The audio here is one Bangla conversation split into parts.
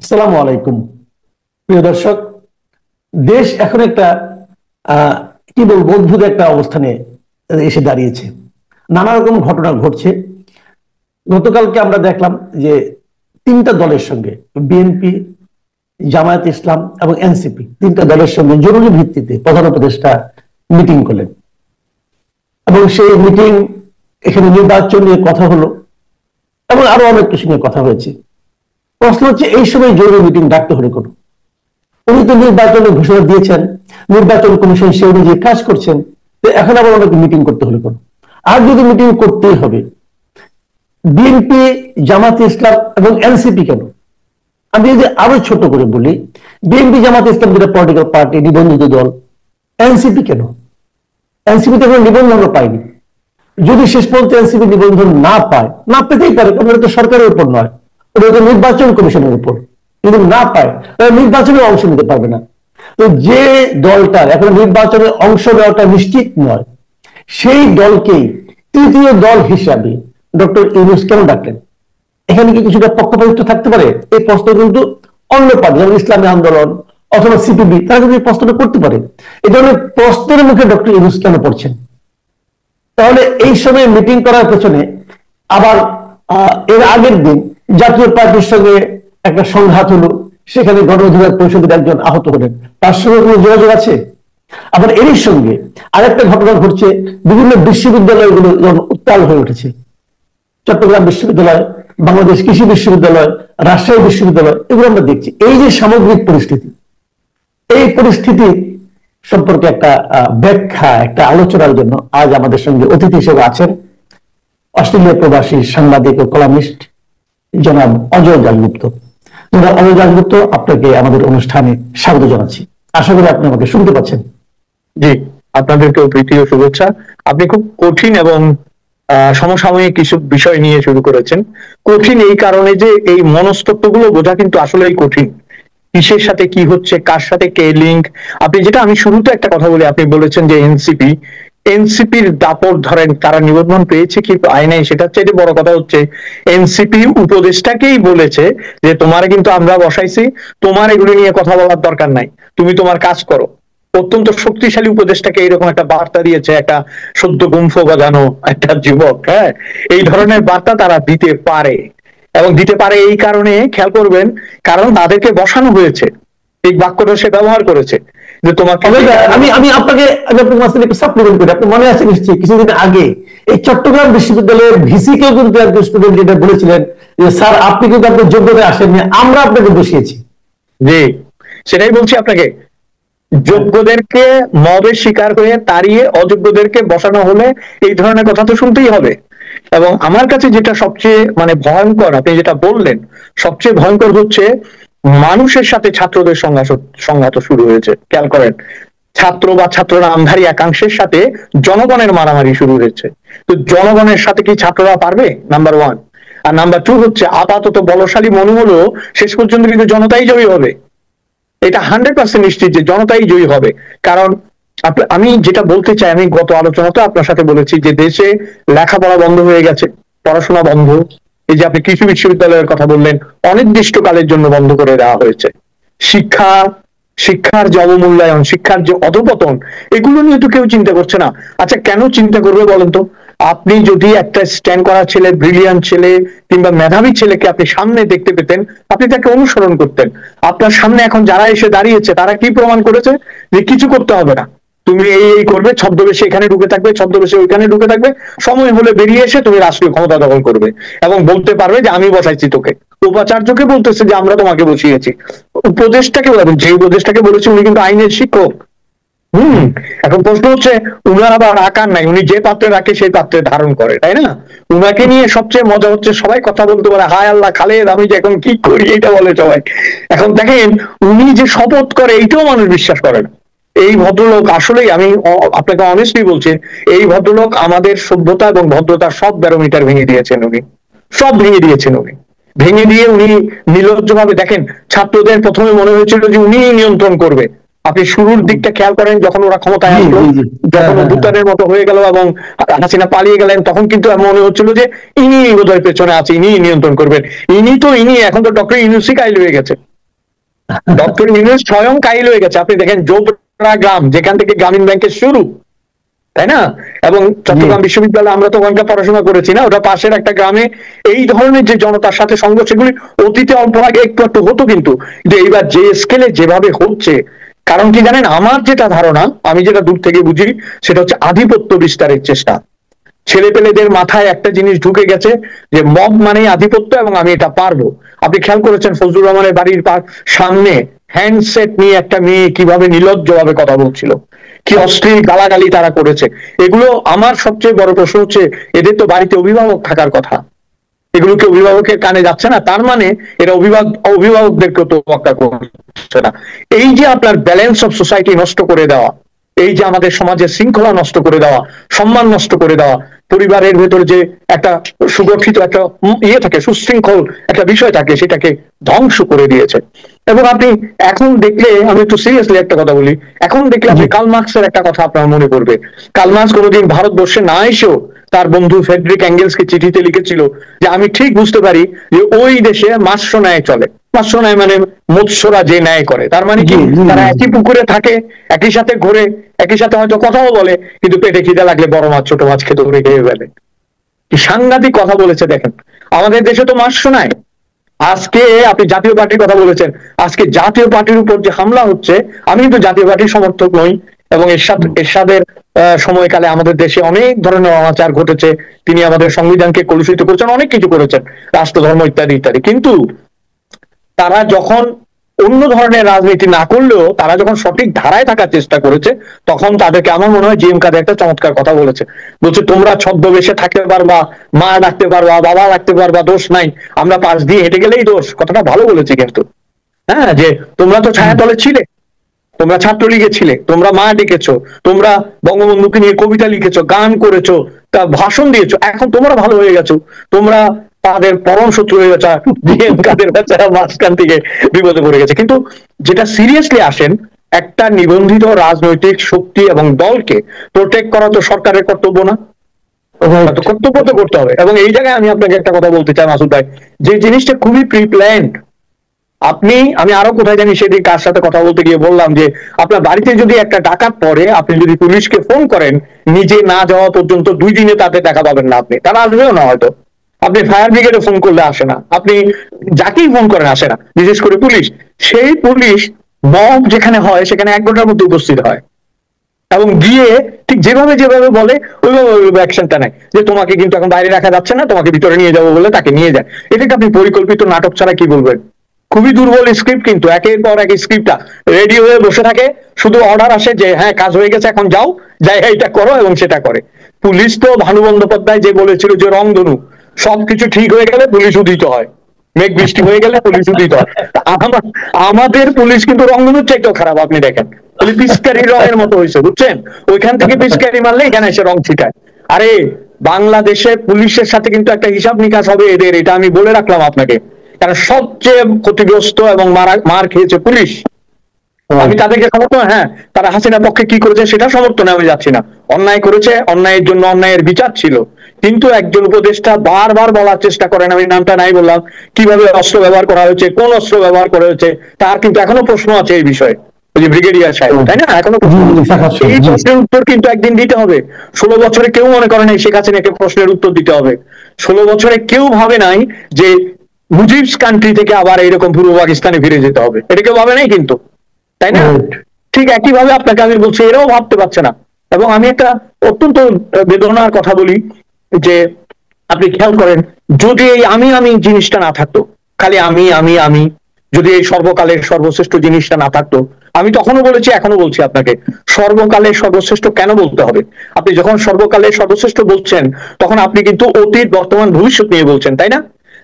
আসসালামু আলাইকুম। প্রিয় দর্শক, দেশ এখন একটা আহ, কি বলবো, অদ্ভুত একটা অবস্থানে এসে দাঁড়িয়েছে। নানা রকম ঘটনা ঘটছে। গতকালকে আমরা দেখলাম যে তিনটা দলের সঙ্গে, বিএনপি, জামায়াত ইসলাম এবং এনসিপি, তিনটা দলের সঙ্গে জরুরি ভিত্তিতে প্রধান উপদেষ্টা মিটিং করলেন এবং সেই মিটিং, এখানে নির্বাচন নিয়ে কথা হলো এবং আরো অনেক কিছু নিয়ে কথা হয়েছে। প্রশ্ন হচ্ছে, এই সময় জরুরি মিটিং ডাকতে হলো কেন? উনি তো নির্বাচনের ঘোষণা দিয়েছেন, নির্বাচন কমিশন সে অনুযায়ী কাজ করছেন, তো এখন আবার অনেক মিটিং করতে হলো কেন? আর যদি মিটিং করতেই হবে, বিএনপি, জামাত ইসলাম এবং এনসিপি কেন? আমি যদি আরো ছোট করে বলি, বিএনপি জামাত ইসলাম দুটা পলিটিক্যাল পার্টি, নিবন্ধিত দল। এনসিপি কেন? এনসিপি তো কোনো নিবন্ধন পায়নি। যদি শেষ পর্যন্ত এনসিপি নিবন্ধন না পায়, না পেতেই পারে, কারণ এটা তো সরকারের উপর নয়, ওটা তো নির্বাচন কমিশনের উপর। যদি না পায় তাহলে নির্বাচনে অংশ নিতে পারবে না। তো যে দলটার এখন নির্বাচনে অংশ নেওয়াটা নিশ্চিত নয়, সেই দলকেই তৃতীয় দল হিসাবে ডক্টর ইউনূস কেন ডাকলেন? এখানে কি কিছুটা পক্ষপাতিত্ব থাকতে পারে? এই প্রশ্ন কিন্তু অন্য পার্টি, যেমন ইসলামী আন্দোলন অথবা সিপিবি, তারা কিন্তু এই প্রশ্নটা করতে পারে। এই ধরনের প্রশ্নের মুখে ডক্টর ইউনূস কেন পড়ছেন? তাহলে এই সময় মিটিং করার পেছনে আবার এর আগের দিন জাতীয় পার্টির সঙ্গে একটা সংঘাত হলো, সেখানে গণ অধিকার পরিষদের একজন আহত হলেন, তার সঙ্গে কোনো যোগাযোগ আছে? আবার এরই সঙ্গে আরেকটা ঘটনা ঘটছে, বিভিন্ন বিশ্ববিদ্যালয়গুলো যেমন উত্তাল হয়ে উঠেছে। চট্টগ্রাম বিশ্ববিদ্যালয়, বাংলাদেশ কৃষি বিশ্ববিদ্যালয়, রাজশাহী বিশ্ববিদ্যালয়, এগুলো আমরা দেখছি। এই যে সামগ্রিক পরিস্থিতি, এই পরিস্থিতি সম্পর্কে একটা ব্যাখ্যা, একটা আলোচনার জন্য আজ আমাদের সঙ্গে অতিথি হিসেবে আছেন অস্ট্রেলিয়া প্রবাসী সাংবাদিক ও কলামিস্ট জনাব অজয় দাশগুপ্ত। জনাব অজয় দাশগুপ্ত, আপনাকে আমাদের অনুষ্ঠানে স্বাগত জানাচ্ছি। আশা করি আপনি আমাকে শুনতে পাচ্ছেন। জি, আপনাদেরকেও প্রীতি ও শুভেচ্ছা। আপনি খুব কঠিন এবং সমসাময়িক কিছু বিষয় নিয়ে শুরু করেছেন। কঠিন এই কারণে যে এই মনস্তত্ত্বগুলো বোঝা কিন্তু আসলেই কঠিন। কিসের সাথে কি হচ্ছে, কার সাথে কে লিঙ্ক। আপনি যেটা, আমি শুরুতে একটা কথা বলি, আপনি বলেছেন যে এনসিপির দাপট ধরেন তারা নিবন্ধন পেয়েছে কি পায় নাই, সেটার চাইতে বড় কথা হচ্ছে এনসিপি উপদেষ্টাকেই বলেছে যে তোমার কিন্তু আমরা বসাইছি, তোমার এগুলো নিয়ে কথা বলার দরকার নাই, তুমি তোমার কাজ করো। অত্যন্ত শক্তিশালী উপদেষ্টাকে এরকম একটা বার্তা দিয়েছে একটা সদ্য গুম্ফ বাজানো একটা যুবক। হ্যাঁ, এই ধরনের বার্তা তারা দিতে পারে, এবং দিতে পারে এই কারণে, খেয়াল করবেন, কারণ তাদেরকে বসানো হয়েছে। এই বাক্যটা সে ব্যবহার করেছে যে তোমাকে। আমি আপনাকে মাঝখানে একটু সাপ্লিমেন্ট করি। আপনি মনে আছে নিশ্চয়ই কিছুদিন আগে এই চট্টগ্রাম বিশ্ববিদ্যালয়ের ভিসি কেও কিন্তু একজন স্টুডেন্ট যেটা বলেছিলেন যে স্যার, আপনি কিন্তু আপনার যোগ্যতায় আসেননি, আমরা আপনাকে বসিয়েছি। জি, সেটাই বলছি আপনাকে। যোগ্যদেরকে মবের শিকার হয়ে তাড়িয়ে অযোগ্যদেরকে বসানো হলে এই ধরনের কথা তো শুনতেই হবে। এবং আমার কাছে যেটা সবচেয়ে ভয়ঙ্কর, আপনি যেটা বললেন, সবচেয়ে ভয়ঙ্কর হচ্ছে মানুষের সাথে ছাত্রদের সংঘাত শুরু হয়েছে। খেয়াল করেন, ছাত্র বা ছাত্ররা আমধারী একাংশের সাথে জনগণের মারামারি শুরু হয়েছে। তো জনগণের সাথে কি ছাত্ররা পারবে? Number one. আর নাম্বার টু হচ্ছে, আপাতত বলশালী মনে হলো শেষ পর্যন্ত কিন্তু জনতাই জয়ী হবে। এটা 100% নিশ্চিত যে জনতাই জয়ী হবে। কারণ আমি যেটা বলতে চাই, আমি গত আলোচনাতে আপনার সাথে বলেছি যে দেশে লেখাপড়া বন্ধ হয়ে গেছে, পড়াশোনা বন্ধ। এই যে আপনি কৃষি বিশ্ববিদ্যালয়ের কথা বললেন, অনির্দিষ্টকালের জন্য বন্ধ করে দেওয়া হয়েছে। শিক্ষা, শিক্ষার যে অবমূল্যায়ন, শিক্ষার যে অধপতন, এগুলো নিয়ে তো কেউ চিন্তা করছে না। আচ্ছা, কেন চিন্তা করবে বলেন তো? আপনি যদি একটা স্ট্যান্ড করা ছেলে, ব্রিলিয়ান্ট ছেলে কিংবা মেধাবী ছেলেকে আপনি সামনে দেখতে পেতেন, আপনি তাকে অনুসরণ করতেন। আপনার সামনে এখন যারা এসে দাঁড়িয়েছে তারা কি প্রমাণ করেছে? যে কিছু করতে হবে না, তুমি এই করবে, ছদ্মবেশে এখানে ঢুকে থাকবে, ছদ্মবেশে ওইখানে ঢুকে থাকবে, সময় হলে বেরিয়ে এসে তুমি রাষ্ট্রীয় ক্ষমতা দখল করবে এবং বলতে পারবে যে আমি বসাইছি তোকে। উপাচার্যকে বলতেছে যে আমরা তোমাকে বসিয়েছি। উপদেষ্টাকে বলবেন, যে উপদেষ্টাকে বলেছে উনি কিন্তু আইনের শিক্ষক। এখন প্রশ্ন হচ্ছে, উনার আবার আকার নাই, উনি যে পাত্রে রাখে সেই পাত্রে ধারণ করে, তাই না? উনাকে নিয়ে সবচেয়ে মজা হচ্ছে সবাই কথা বলতে পারে, হায় আল্লাহ খালেদ আমি যে এখন কি করি, এটা বলে সবাই। এখন দেখেন, উনি যে শপথ করে এইটাও মানুষ বিশ্বাস করে না। এই ভদ্রলোক আসলেই, আমি আপনাকে অনেস্টলি বলছি, এই ভদ্রলোক আমাদের সভ্যতা এবং ভদ্রতার সব ব্যারোমিটার ভেঙে দিয়েছেন উনি। সব ভেঙে দিয়েছেন উনি। ভেঙে দিয়ে উনি নির্লজ্জ ভাবে, দেখেন, ছাত্রদের প্রথমে মনে হয়েছিল যে উনি নিয়ন্ত্রণ করবে। আপনি শুরুর দিকটা খেয়াল করেন, যখন ওরা ক্ষমতায় আসলো, যখন ভুটানের মতো হয়ে গেল এবং হাসিনা পালিয়ে গেলেন, তখন কিন্তু মনে হচ্ছিল যে ইনি বোধহয় পেছনে আছে, ইনি নিয়ন্ত্রণ করবেন। ইনি এখন তো ডক্টর ইউনূসই কাইল হয়ে গেছে। ডক্টর ইউনূস স্বয়ং কাইল হয়ে গেছে। আপনি দেখেন জোবরা গ্রাম, যেখান থেকে গ্রামীণ ব্যাংকের শুরু, তাই না? এবং চট্টগ্রাম বিশ্ববিদ্যালয়ে আমরা তো ওখানকার পড়াশোনা করেছি না, ওটা পাশের একটা গ্রামে এই ধরনের যে জনতার সাথে সংঘর্ষ, সেগুলি অতীতে অল্প আগে একটু একটু হতো, কিন্তু এইবার যে স্কেলে যেভাবে হচ্ছে, কারণ কি জানেন, আমার যেটা ধারণা, আমি যেটা দূর থেকে বুঝি, সেটা হচ্ছে আধিপত্য বিস্তারের চেষ্টা। ছেলেপেলেদের মাথায় একটা জিনিস ঢুকে গেছে যে মব মানেই আধিপত্য এবং আমি এটা পারবো। আপনি খেয়াল করেছেন ফজলুর রহমানের বাড়ির সামনে হ্যান্ডসেট নিয়ে একটা মেয়ে কিভাবে নির্লজ্জভাবে কথা বলছিল, কি অশ্লীল গালাগালি তারা করেছে। এগুলো আমার সবচেয়ে বড় প্রশ্ন হচ্ছে, এদের তো বাড়িতে অভিভাবক থাকার কথা, এগুলো কি অভিভাবকের কানে যাচ্ছে না? তার মানে এরা অভিভাবকদেরকে তোয়াক্কা করছে না। এই যে আপনার ব্যালেন্স অফ সোসাইটি নষ্ট করে দেওয়া, এই যে আমাদের সমাজের শৃঙ্খলা নষ্ট করে দেওয়া, সম্মান নষ্ট করে দেওয়া, পরিবারের ভেতরে যে একটা সুগঠিত একটা ইয়ে থাকে, সুশৃঙ্খল একটা বিষয় থাকে, সেটাকে ধ্বংস করে দিয়েছে। এবং আপনি এখন দেখলে, আমি একটু সিরিয়াসলি একটা কথা বলি, এখন দেখলে আপনি কার্ল মার্কসের একটা কথা আপনার মনে পড়বে। কার্ল মার্কস কোনোদিন ভারতবর্ষে না এসেও তার বন্ধু ফ্রেডরিক অ্যাঙ্গেলসকে চিঠিতে লিখেছিল যে আমি ঠিক বুঝতে পারি যে ওই দেশে মাৎস্য ন্যায় চলে। মাৎস্য ন্যায় মানে মৎস্যরা যে ন্যায় করে, তার মানে কি তারা একই পুকুরে থাকে, একই সাথে ঘোরে, একই সাথে হয়তো কথাও বলে, কিন্তু পেটে খিদে লাগলে বড় মাছ ছোট মাছ খেতে ধরে খেয়ে ফেলে। কি সাংঘাতিক কথা বলেছে দেখেন। আমাদের দেশে তো মাৎস্য নাই। আজকে আপনি জাতীয় পার্টির কথা বলেছেন, আজকে জাতীয় পার্টির উপর যে হামলা হচ্ছে, আমি কিন্তু জাতীয় পার্টির সমর্থক নই, এবং এরশাদের সময়কালে আমাদের দেশে অনেক ধরনের অনাচার ঘটেছে, তিনি আমাদের সংবিধানকে কলুষিত করেছেন, অনেক কিছু করেছেন, রাষ্ট্রধর্ম ইত্যাদি ইত্যাদি। কিন্তু তারা যখন অন্য ধরনের রাজনীতি না করলেও তারা যখন সঠিক ধারায় থাকার চেষ্টা করেছে, তখন তাদেরকে আমার মনে হয় জিএম কাদের একটা চমৎকার কথা বলেছে, বলছে তোমরা ছদ্মবেশে থাকতে পারবা, মা ডাকতে পারবা, বাবা ডাকতে পারবা, দোষ নাই, আমরা পাশ দিয়ে হেঁটে গেলেই দোষ। কথাটা ভালো বলেছে কিন্তু, হ্যাঁ, যে তোমরা তো ছায়াতলে ছিলে, তোমরা ছাত্রলীগে ছিলে, তোমরা মা ডেকেছো, তোমরা বঙ্গবন্ধুকে নিয়ে কবিতা লিখেছো, গান করেছো, তা ভাষণ দিয়েছো, এখন তোমরা ভালো হয়ে গেছো, তোমরা তাদের পরম শত্রু হয়ে গেছে, জিএম কাদের বেচারা মাঝখান থেকে বিপদে পড়ে গেছে। কিন্তু যেটা সিরিয়াসলি আসেন, একটা নিবন্ধিত রাজনৈতিক শক্তি এবং দলকে প্রোটেক্ট করা তো সরকারের কর্তব্য না? কর্তব্য তো করতে হবে। এবং এই জায়গায় আমি আপনাকে একটা কথা বলতে চাই মাসুদ ভাই, যে জিনিসটা খুবই প্রিপ্ল্যান্ড। আমি আরো কোথায় জানি সেদিন কার সাথে কথা বলতে গিয়ে বললাম যে আপনার বাড়িতে যদি একটা ডাকাত পড়ে, আপনি যদি পুলিশকে ফোন করেন, নিজে না যাওয়া পর্যন্ত 2 দিনে তাদের দেখা পাবেন না, আপনি, তারা আসবেও না হয়তো। আপনি ফায়ার ব্রিগেডে ফোন করলে আসে না, আপনি যাকেই ফোন করেন আসে না, বিশেষ করে পুলিশ। সেই পুলিশ মব যেখানে হয় সেখানে 1 ঘন্টার মধ্যে উপস্থিত হয়, এবং গিয়ে ঠিক যেভাবে যেভাবে বলে ওইভাবে অ্যাকশনটা নেয়, যে তোমাকে কিন্তু এখন বাইরে রাখা যাচ্ছে না, তোমাকে ভিতরে নিয়ে যাবো বলে তাকে নিয়ে যায়। এটাকে আপনি পরিকল্পিত নাটক ছাড়া কি বলবেন? খুবই দুর্বল স্ক্রিপ্ট, কিন্তু একের পর এক স্ক্রিপ্টটা রেডি হয়ে বসে থাকে, শুধু অর্ডার আসে যে হ্যাঁ কাজ হয়ে গেছে, এখন যাও, যাই এইটা করো, এবং সেটা করে। পুলিশ তো ভানু বন্দ্যোপাধ্যায় যে বলেছিল যে রংধনু, সবকিছু ঠিক হয়ে গেলে পুলিশ উদিত হয়, মেঘ বৃষ্টি হয়ে গেলে পুলিশ উদিত হয়। আমাদের পুলিশ কিন্তু রংধনুর চাইতেও খারাপ। আপনি দেখেন পিচকারি রঙের মতো হয়েছে, বুঝছেন? ওইখান থেকে পিচকারি মারলে এখানে এসে রং ছিটায়। আরে বাংলাদেশে পুলিশের সাথে কিন্তু একটা হিসাব নিকাশ হবে এদের, এটা আমি বলে রাখলাম আপনাকে, কারণ সবচেয়ে ক্ষতিগ্রস্ত এবং মার খেয়েছে পুলিশ। আমি তাদেরকে সমর্থন, হ্যাঁ, তারা হাসিনার পক্ষে কি করেছে সেটা সমর্থনে আমি যাচ্ছি না, অন্যায় করেছে, অন্যায়ের জন্য অন্যায়ের বিচার ছিল। কিন্তু একজন উপদেষ্টা বারবার বলার চেষ্টা করেন, আমি নামটা নাই বললাম, কিভাবে অস্ত্র ব্যবহার করা হয়েছে, কোন অস্ত্র ব্যবহার করা হয়েছে, তার কিন্তু এখনো প্রশ্ন আছে এই বিষয়ে, ওই যে ব্রিগেডিয়ার সাহেব, তাই না? এখনো এই প্রশ্নের উত্তর কিন্তু একদিন দিতে হবে। 16 বছরে কেউ মনে করে নাই শেখ হাসিনাকে প্রশ্নের উত্তর দিতে হবে। 16 বছরে কেউ ভাবে নাই যে মুজিবস কান্ট্রি থেকে আবার এইরকম পূর্ব পাকিস্তানে ফিরে যেতে হবে, এটা কেউ ভাবে নাই কিন্তু, তাই না? ঠিক একইভাবে আপনাকে আমি বলছি, এরাও ভাবতে পারছে না। এবং আমি একটা অত্যন্ত বেদনার কথা বলি, যে আপনি খেয়াল করেন, যদি এই আমি জিনিসটা না থাকতো, খালি আমি, যদি এই সর্বকালের সর্বশ্রেষ্ঠ জিনিসটা না থাকতো, আমি তখনও বলেছি, এখনো বলছি আপনাকে, সর্বকালের সর্বশ্রেষ্ঠ কেন বলতে হবে? আপনি যখন সর্বকালের সর্বশ্রেষ্ঠ বলছেন, তখন আপনি কিন্তু অতীত, বর্তমান, ভবিষ্যৎ নিয়ে বলছেন, তাই না?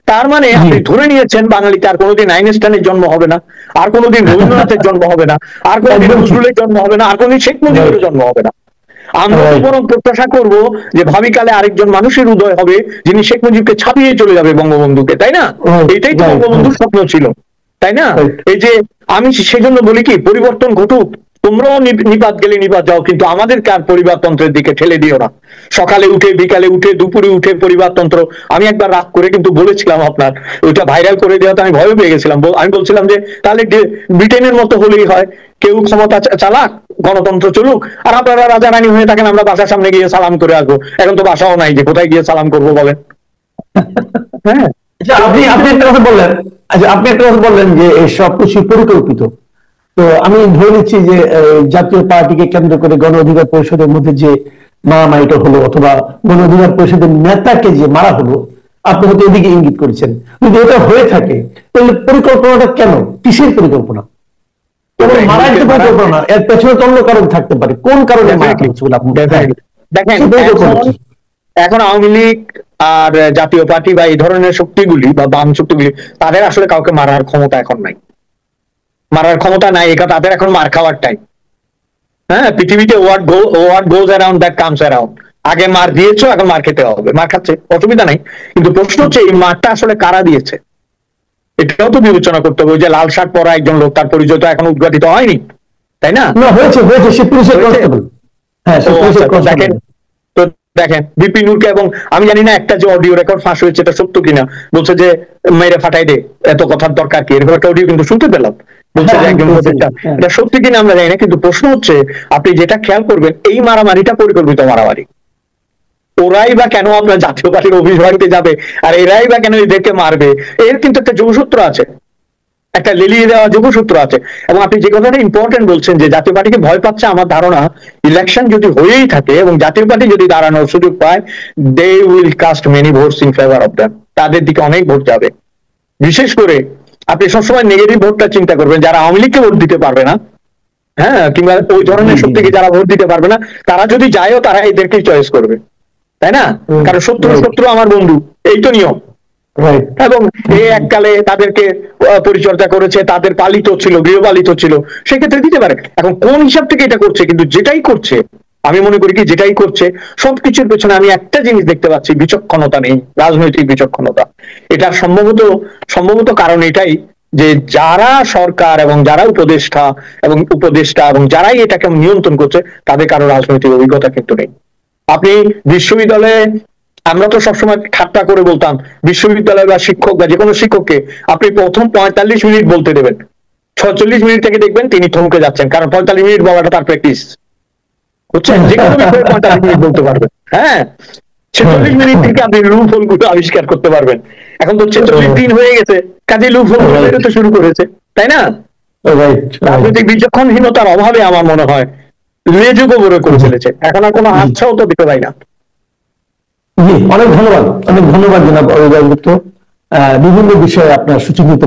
তার মানে আপনি ধরে নিয়েছেন বাঙালিতে আর কোনোদিন আইনস্টাইনের জন্ম হবে না, আর কোনোদিন রবীন্দ্রনাথের জন্ম হবে না, আর কোনোদিন নজরুলের জন্ম হবে না, আর কোনোদিন শেখ মুজিবের জন্ম হবে না। আমরা বরং প্রত্যাশা করব যে ভাবিকালে আরেকজন মানুষের উদয় হবে, যিনি শেখ মুজিবকে ছাপিয়ে চলে যাবে বঙ্গবন্ধুকে, তাই না? এটাই তো বঙ্গবন্ধুর স্বপ্ন ছিল, তাই না? এই যে আমি সেজন্য বলি কি, পরিবর্তন ঘটুক, তোমরাও নিপাত গেলে নিপাত যাও, কিন্তু আমাদেরকে আর পরিবারতন্ত্রের দিকে ঠেলে দিও না। সকালে উঠে, বিকালে উঠে, দুপুরে উঠে পরিবারতন্ত্র। আমি একবার রাগ করে কিন্তু বলেছিলাম আপনার, ওইটা ভাইরাল করে দেওয়াতে আমি ভয় পেয়ে গেছিলাম। আমি বলছিলাম যে তাহলে ব্রিটেনের মতো হলেই হয়, কেউ ক্ষমতা চালাক, গণতন্ত্র চলুক, আর আপনারা রাজা রানী হয়ে থাকেন, আমরা বাসার সামনে গিয়ে সালাম করে আসবো। এখন তো বাসাও নাই, যে কোথায় গিয়ে সালাম করবো বলেন? হ্যাঁ, আচ্ছা, আপনি আপনি একটা কথা বললেন। আচ্ছা, আপনি একটা কথা বললেন যে এই সবকিছু পরিকল্পিত। তো আমি ধরে নিচ্ছি যে জাতীয় পার্টিকে কেন্দ্র করে গণ অধিকার পরিষদের মধ্যে যে মারামারিটা হলো, অথবা গণ অধিকার পরিষদের নেতাকে যে মারা হলো, আপনি হয়তো এদিকে ইঙ্গিত করেছেন। যদি এটা হয়ে থাকে তাহলে পরিকল্পনাটা কেন? কিসের পরিকল্পনা? কেবল মারার যে পরিকল্পনা না, এর পেছনে তো অন্য কারণ থাকতে পারে। কোন কারণে মারা হচ্ছে বলে আপনি দেখেন, এখন আওয়ামী লীগ আর জাতীয় পার্টি বা এই ধরনের শক্তিগুলি বা বাম শক্তিগুলি, তাদের আসলে কাউকে মারার ক্ষমতা এখন নাই। মারার ক্ষমতা নাই, এটা তাদের এখন মার খাওয়ার টাইম। হ্যাঁ, পৃথিবীতে what goes around that comes around. আগে মার দিয়েছো, এখন মার খেতে হবে। মার খাচ্ছে, অসুবিধা নাই, কিন্তু প্রশ্ন হচ্ছে এই মারটা আসলে কারা দিয়েছে, এটাও তো বিবেচনা করতে হবে। যে লাল শার্ট পরা একজন লোক, তার পরিচয় তো এখন উদ্ঘাটিত হয়নি, তাই না? হয়েছে, হয়েছে, সে পুলিশের কনস্টেবল। হ্যাঁ, সে পুলিশের কনস্টেবল। তো দেখেন বিপি নূরকে, এবং আমি জানি না একটা যে অডিও রেকর্ড ফাঁস হয়েছে এটা সত্য কিনা, বলছে যে মেরে ফাটাই দে, এত কথার দরকার কি, এরকম একটা অডিও কিন্তু শুনতে পেলাম। বলছে যে একজন এটা সত্যি কিনা আমরা জানি না, কিন্তু প্রশ্ন হচ্ছে আপনি যেটা খেয়াল করবেন, এই মারামারিটা পরিকল্পিত মারামারি। ওরাই বা কেন আপনার জাতীয় পার্টির অফিস বাড়িতে যাবে, আর এরাই বা কেন এদেরকে মারবে? এর কিন্তু একটা যোগসূত্র আছে, একটা লেলিয়ে দেওয়া যোগসূত্র আছে। এবং আপনি যে কথাটা ইম্পর্টেন্ট বলছেন যে জাতীয় পার্টিকে ভয় পাচ্ছে, আমার ধারণা ইলেকশন যদি হয়েই থাকে এবং জাতীয় পার্টি যদি দাঁড়ানোর সুযোগ পায়, they will cast many votes in favour of them. তাদের দিকে অনেক ভোট যাবে। বিশেষ করে আপনি সবসময় নেগেটিভ ভোটটা চিন্তা করবেন, যারা আওয়ামী লীগকে ভোট দিতে পারবে না, হ্যাঁ, কিংবা ওই ধরনের শক্তিকে যারা ভোট দিতে পারবে না, তারা যদি যায়ও তারা এদেরকেই চয়েস করবে, তাই না? কারণ শত্রু আমার বন্ধু, এই তো নিয়ম। এবং এই এককালে তাদেরকে পরিচর্যা করেছে, তাদের পালিত ছিল, গৃহপালিত ছিল, সেক্ষেত্রে দিতে পারে। এখন কোন হিসাব থেকে এটা করছে, কিন্তু যেটাই করছে, আমি মনে করি কি যেটাই করছে সবকিছুর পেছনে আমি একটা জিনিস দেখতে পাচ্ছি, বিচক্ষণতা নেই, রাজনৈতিক বিচক্ষণতা। এটা সম্ভবত কারণ এটাই যে যারা সরকার এবং যারা উপদেষ্টা এবং যারাই এটাকে নিয়ন্ত্রণ করছে, তাদের কারো রাজনৈতিক অভিজ্ঞতা কিন্তু নেই। আপনি বিশ্ববিদ্যালয়ে, আমরা তো সবসময় ঠাট্টা করে বলতাম, বিশ্ববিদ্যালয় বা শিক্ষক বা যে কোনো শিক্ষককে আপনি প্রথম 45 মিনিট বলতে দেবেন, 46 মিনিট থেকে দেখবেন তিনি থমকে যাচ্ছেন, কারণ 45 মিনিট বলাটা তার প্র্যাকটিস, বুঝছেন? যে কোনো বিষয়ে 45 মিনিট বলতে পারবেন। হ্যাঁ, 46 মিনিট থেকে আপনি লুপ হোল গুলো আবিষ্কার করতে পারবেন। এখন তো 46 দিন হয়ে গেছে, কাজে লুপ হোল গুলো বেরোতে শুরু করেছে, তাই না? রাজনৈতিক বিচক্ষণহীনতার অভাবে আমার মনে হয় লেজুকো বড় করে ফেলেছে, এখন আর কোনো আচ্ছাও তো দিতে পাই না। জি, অনেক ধন্যবাদ, অনেক ধন্যবাদ জনাব অভিভাবক। বিভিন্ন বিষয়ে আপনার সুচিন্তিত